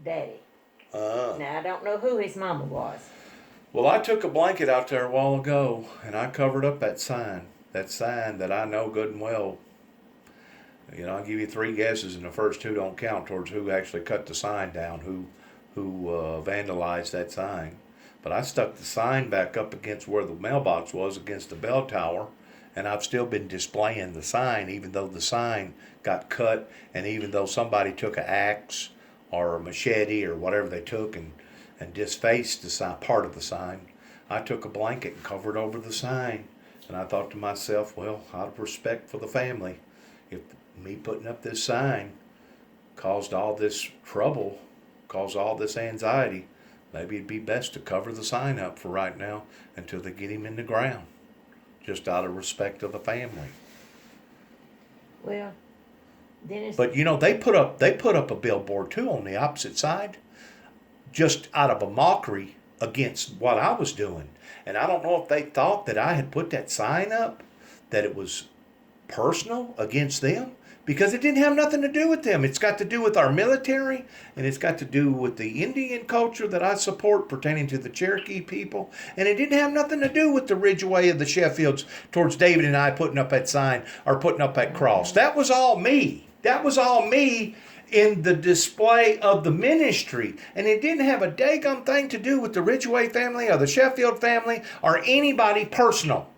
Daddy. Uh, Now, I don't know who his mama was. well, I took a blanket out there a while ago and I covered up that sign. That sign that I know good and well. You know, I'll give you 3 guesses, and the first 2 don't count towards who actually cut the sign down, who vandalized that sign. But I stuck the sign back up against where the mailbox was, against the bell tower, and I've still been displaying the sign, even though the sign got cut, and even though somebody took an axe or a machete or whatever they took and disfaced the sign, part of the sign. I took a blanket and covered over the sign, and I thought to myself, well, out of respect for the family, if me putting up this sign caused all this trouble, caused all this anxiety, maybe it'd be best to cover the sign up for right now until they get him in the ground, just out of respect of the family. Well, Dennis. But you know, they put up a billboard too on the opposite side, just out of a mockery against what I was doing. And I don't know if they thought that I had put that sign up, that it was personal against them, because it didn't have nothing to do with them. It's got to do with our military, and it's got to do with the Indian culture that I support pertaining to the Cherokee people. And it didn't have nothing to do with the Ridgeway of the Sheffields towards David and I putting up that sign or putting up that cross. That was all me. That was all me in the display of the ministry. And it didn't have a daggum thing to do with the Ridgeway family or the Sheffield family or anybody personal.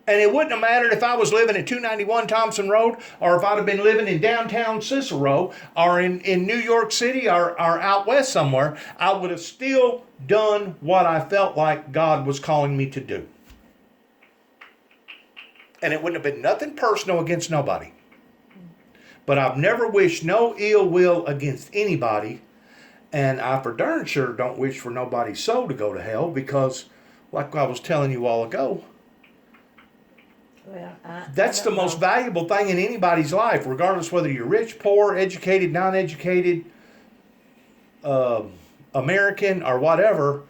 And it wouldn't have mattered if I was living at 291 Thompson Road or if I'd have been living in downtown Cicero or in New York City or out west somewhere. I would have still done what I felt like God was calling me to do. And it wouldn't have been nothing personal against nobody. But I've never wished no ill will against anybody. And I for darn sure don't wish for nobody's soul to go to hell, because like I was telling you all ago, Well, that's the most valuable thing in anybody's life, regardless whether you're rich, poor, educated, non-educated, American, or whatever.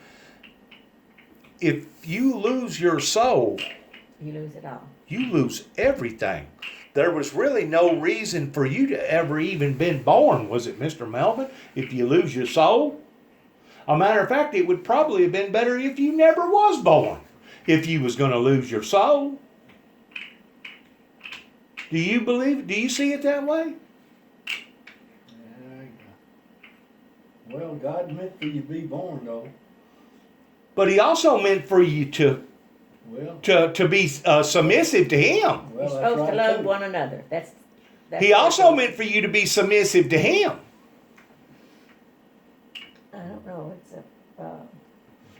If you lose your soul, you lose it all. you lose everything. There was really no reason for you to ever even been born, was it, Mr. Melvin? If you lose your soul? A matter of fact, it would probably have been better if you never was born, if you was going to lose your soul. Do you believe? Do you see it that way? Well, God meant for you to be born, though. But He also meant for you to be submissive to Him. You're supposed to love one another. That's He also meant for you to be submissive to Him. I don't know. It's a.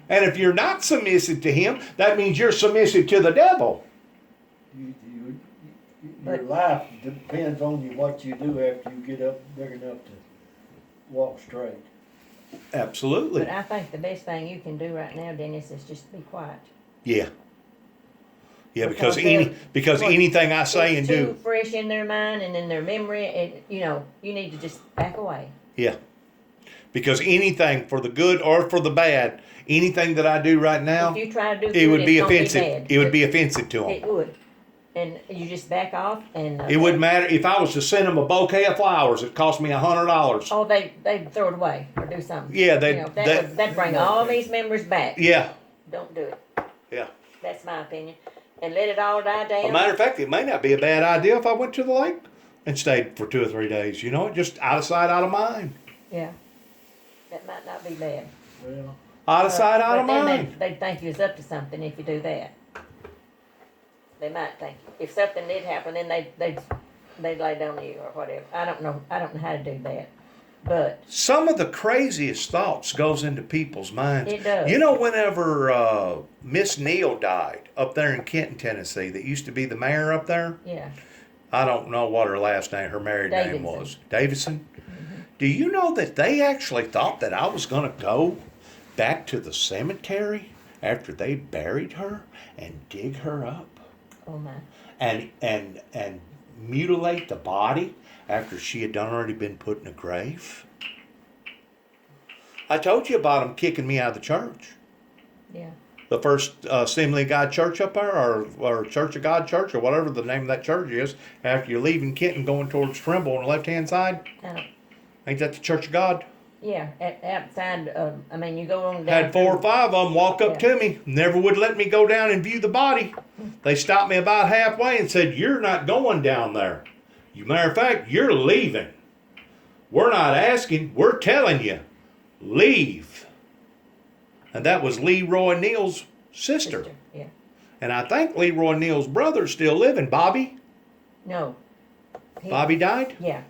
And if you're not submissive to Him, that means you're submissive to the devil. Your life depends on you, what you do after you get up big enough to walk straight. Absolutely. But I think the best thing you can do right now, Dennis, is just be quiet. Yeah. Yeah, Because because anything I say and It's do. too fresh in their mind and in their memory, and you need to just back away. Yeah. Because anything, for the good or for the bad, anything that I do right now, If you try to do it good, would be it's gonna offensive. bad. It would be offensive to them. It would. And you just back off and. It wouldn't matter if I was to send them a bouquet of flowers. It cost me $100. Oh, they'd throw it away or do something. Yeah, that'd bring all these memories back. Yeah, Don't do it. yeah. That's my opinion. And let it all die down. As a matter of fact, it may not be a bad idea if I went to the lake and stayed for 2 or 3 days. You know, just out of sight, out of mind. Yeah. That might not be bad. Well, Out of sight, out of But then mind. they'd think you was up to something if you do that. They might think if something did happen, then they'd lay down to you or whatever. I don't know how to do that, but Some of the craziest thoughts goes into people's minds. It does. You know, whenever Miss Neal died up there in Kenton, Tennessee, that used to be the mayor up there. yeah, I don't know what her last name, her married name Davidson. was. Davidson? Do you know that they actually thought that I was going to go back to the cemetery after they buried her and dig her up oh my, and mutilate the body after she had already been put in a grave? I told you about them kicking me out of the church. yeah, The first Assembly of God Church up there, or Church of God Church, or whatever the name of that church is, after you're leaving Kenton going towards Trimble on the left-hand side. I don't, Ain't that the Church of God? Yeah, outside, I mean, you go on down. Had 4 or 5 of them walk up Yeah. to me. Never would let me go down and view the body. They stopped me about halfway and said, "You're not going down there. Matter of fact, you're leaving. We're not asking, we're telling you. Leave." And that was Leroy Neal's sister. Yeah. And I think Leroy Neal's brother's still living. Bobby? No. Bobby died? Yeah.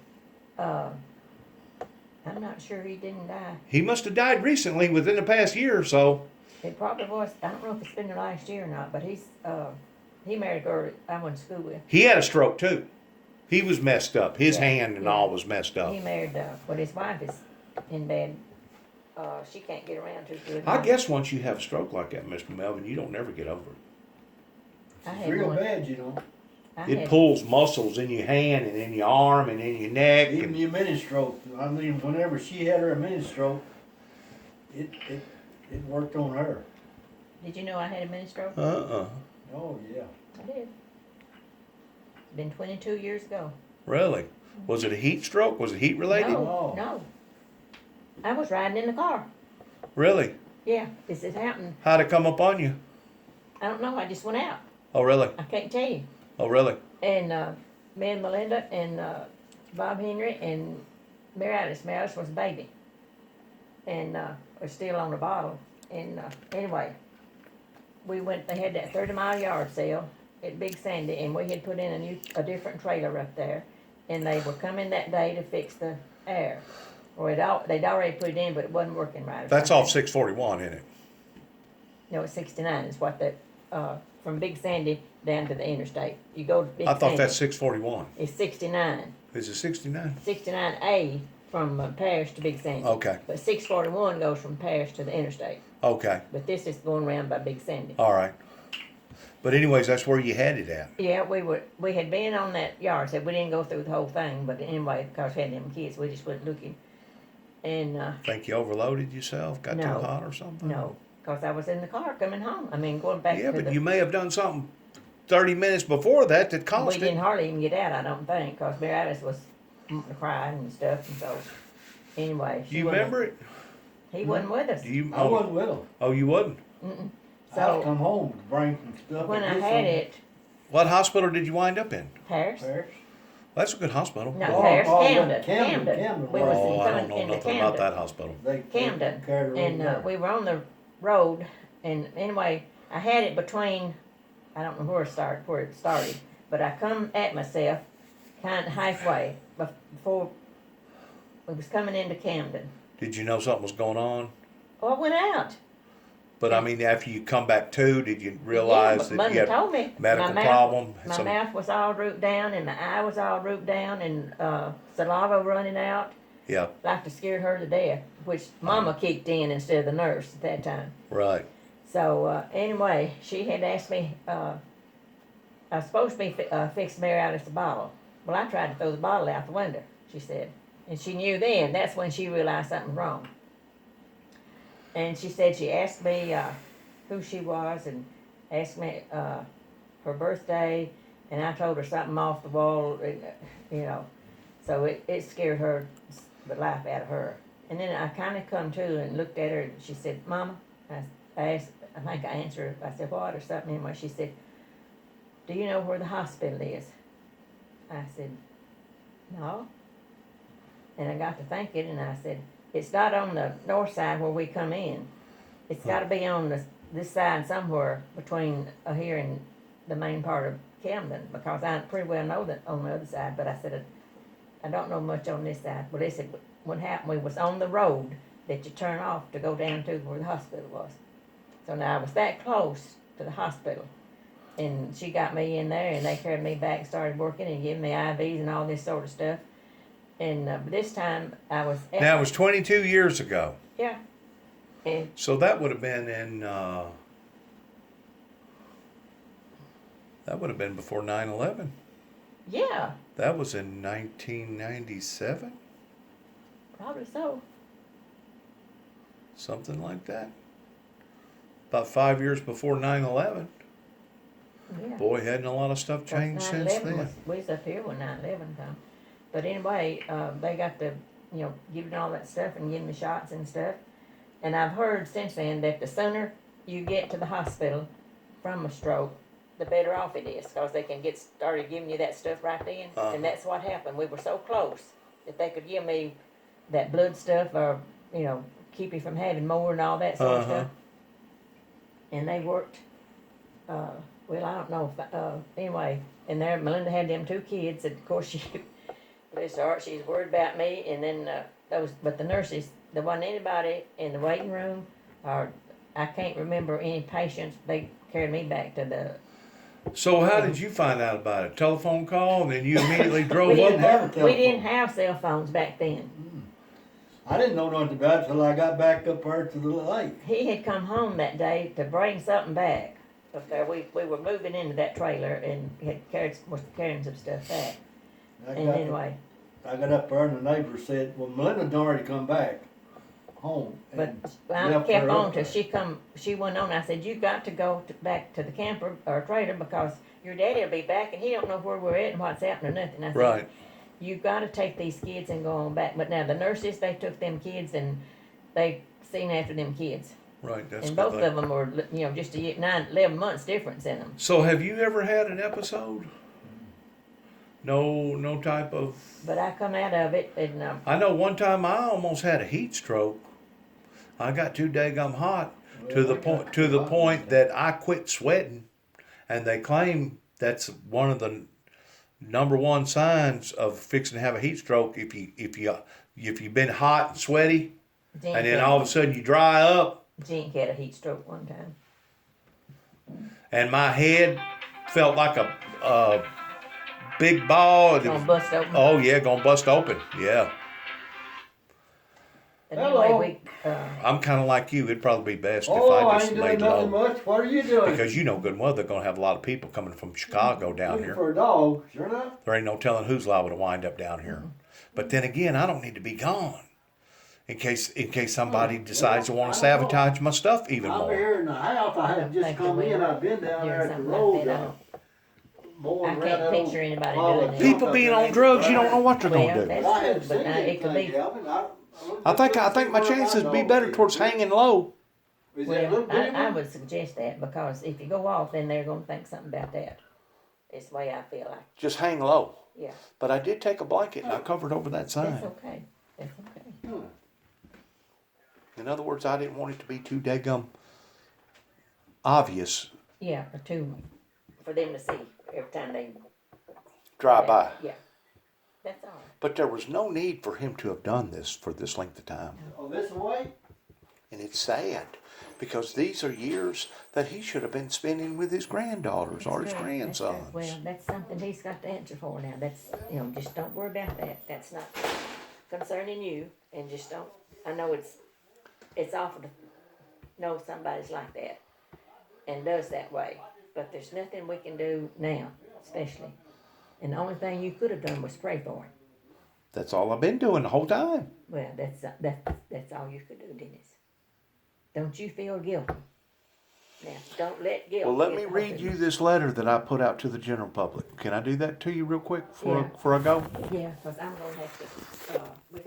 I'm not sure he didn't die. He must have died recently, within the past year or so. It probably was. I don't know if it's been the last year or not, but he married a girl I went to school with. He had a stroke too. He was messed up. His Yeah, hand and yeah. all was messed up. He married, but his wife is in bed. She can't get around too good. I guess once you have a stroke like that, Mr. Melvin, you don't never get over it. I It's had real one. bad, you know. It pulls muscles in your hand and in your arm and in your neck. Even And your mini stroke. I mean, whenever she had her mini stroke, it worked on her. Did you know I had a mini stroke? uh-uh. Oh yeah. I did. Been 22 years ago. Really? Was it a heat stroke? Was it heat related? No, Oh. no. I was riding in the car. Really? Yeah, this has happened. How'd it come up on you? I don't know. I just went out. Oh, really? I can't tell you. Oh, really? And me and Melinda and Bob Henry and Mary Alice. Mary Alice was a baby. And we're still on the bottle. And anyway, we went, they had that 30-mile yard sale at Big Sandy, and we had put in a different trailer up there. And they were coming that day to fix the air. Or they'd already put it in, but it wasn't working right. or That's something. off 641, isn't it? No, it's 69 is what that, from Big Sandy down to the interstate. You go to Big I Sandy. thought that's 641. It's 69. Is it 69? 69A from Parish to Big Sandy. Okay. But 641 goes from Parish to the interstate. Okay. But this is going around by Big Sandy. All right. But anyways, that's where you had it at. Yeah, we had been on that yard, so we didn't go through the whole thing, but anyway, because we had them kids, we just wasn't looking. And, Think you overloaded yourself? Got No. too hot or something? no, because I was in the car coming home. I mean, going back Yeah, to but the... you may have done something 30 minutes before that We caused didn't it. hardly even get out, I don't think, because Mary Alice was wanting to cry and stuff, and so, anyway. Do you remember it? He wasn't with us. Do you? I wasn't with them. Oh, you wasn't? Mm-mm. I So, come home to bring some stuff. when and I get had some it, What hospital did you wind up in? Paris, Paris. That's a good hospital. no, Oh, Paris, oh, Camden, Camden. We was Oh, I don't coming know into nothing about Camden. that hospital. They Camden, carried her and over there. we were on the road, and anyway, I had it between, I don't know where it started, but I come at myself kind of halfway before we was coming into Camden. Did you know something was going on? Oh, I went out. But I mean, after you come back to, did you realize yeah, but that you Linda had told me medical my problem? My mouth was all drooped down, and my eye was all drooped down, and saliva running out, Yeah, like to scare her to death, which Mama kicked in instead of the nurse at that time. right. So anyway, she had asked me, I was supposed to be fixing Mary Alice a bottle. Well, I tried to throw the bottle out the window, she said. And she knew then, that's when she realized something was wrong. And she said she asked me who she was and asked me her birthday, and I told her something off the wall, you know. So it scared her, the life out of her. And then I kind of come to and looked at her, and she said, "Mama," I asked, I think I answered her, I said, "What?" or something. Anyway, she said, "Do you know where the hospital is?" I said, "No." And I got to thinking, and I said, "It's not on the north side where we come in. It's got to be on this side somewhere between here and the main part of Camden, because I pretty well know that on the other side." But I said, "I don't know much on this side." Well, they said, what happened, we was on the road that you turn off to go down to where the hospital was. So now I was that close to the hospital. And she got me in there, and they carried me back and started working and giving me IVs and all this sort of stuff. And this time I was at... Now, it was 22 years ago. Yeah. And So that would have been in, that would have been before 9/11. yeah, That was in 1997, probably so. something like that. About 5 years before 9/11. Yeah. Boy, hadn't a lot of stuff changed since 9/11 then. we was up here when 9/11 come. But anyway, they got the giving all that stuff and giving the shots and stuff. And I've heard since then that the sooner you get to the hospital from a stroke, the better off it is, because they can get started giving you that stuff right then. Uh-huh. And that's what happened. We were so close that they could give me that blood stuff, or keep you from having more and all that sort of Uh-huh. stuff. And they worked. Well, I don't know. Anyway, and there Melinda had them 2 kids, and of course she, bless her heart, she's worried about me. And then but the nurses, there wasn't anybody in the waiting room, or I can't remember any patients. They carried me back to the. So how did you find out about it? Telephone call, and then you immediately We drove didn't up? have a We telephone. didn't have cell phones back then. I didn't know nothing about it till I got back up there to the lake. He had come home that day to bring something back. Up there, we were moving into that trailer, and he was carrying some stuff back. And anyway, I got up there and the neighbor said, well, Melinda'd already come back home. but and I left kept her on up till there. she went on. I said, you got to go back to the camper or trailer, because your daddy will be back and he don't know where we're at and what's happening or nothing. I said, Right. you got to take these kids and go on back. But now the nurses, they took them kids and they seen after them kids. Right, that's And good both thing. of them were, just 11 months difference in them. So have you ever had an episode? No type of. But I come out of it, and I know one time I almost had a heat stroke. I got too daggum hot to the point that I quit sweating, and they claim that's one of the number one signs of fixing to have a heat stroke. If you've been hot and sweaty, Jink and then had- all of a sudden you dry up, Jink had a heat stroke one time. and my head felt like a big ball. And it Gonna was- bust open. oh yeah, gonna bust open. Yeah, And Hello. anyway, I'm kind of like you. It'd probably be best if Oh, I I just ain't doing laid nothing low. much. What are you doing? Because you know good and well they're going to have a lot of people coming from Chicago down Looking here. for a dog, sure enough. There ain't no telling who's liable to wind up down here. But then again, I don't need to be gone in case somebody decides to want to sabotage my stuff even I'm more. here in the house. I had just Thank come you, in. Will. I've been down Doing there at the something like road. that, I don't- mowing I around can't that picture old anybody pile doing of that. junk People up being there. on drugs, you don't know what they're Well, going to do. that's Well, I hadn't true, but seen it could anything, be. Calvin. I think my chances would be better towards hanging low. Is that a little Well, bitty I one? would suggest that, because if you go off, then they're gonna think something about that. It's the way I feel like. Just hang low. Yeah, But I did take a blanket and I covered over that that's sign. okay. That's okay. Hmm. In other words, I didn't want it to be too daggum obvious. Yeah, or two, for them to see every time they. Drive by. Yeah, that's all. But there was no need for him to have done this for this length of time. Oh, this way? And it's sad because these are years that he should have been spending with his granddaughters or his That's true, that's grandsons. true. Well, that's something he's got to answer for now. That's, just don't worry about that. That's not concerning you, and just don't, I know it's awful to know somebody's like that and does that way, but there's nothing we can do now, especially. And the only thing you could have done was pray for him. That's all I've been doing the whole time. Well, that's all you could do, Dennis. Don't you feel guilty? Now, don't let guilt. Well, let get me hold read of you this letter that I put out to the general public. Can I do that to you real quick Yeah. before I go? Yeah, because I'm gonna have to.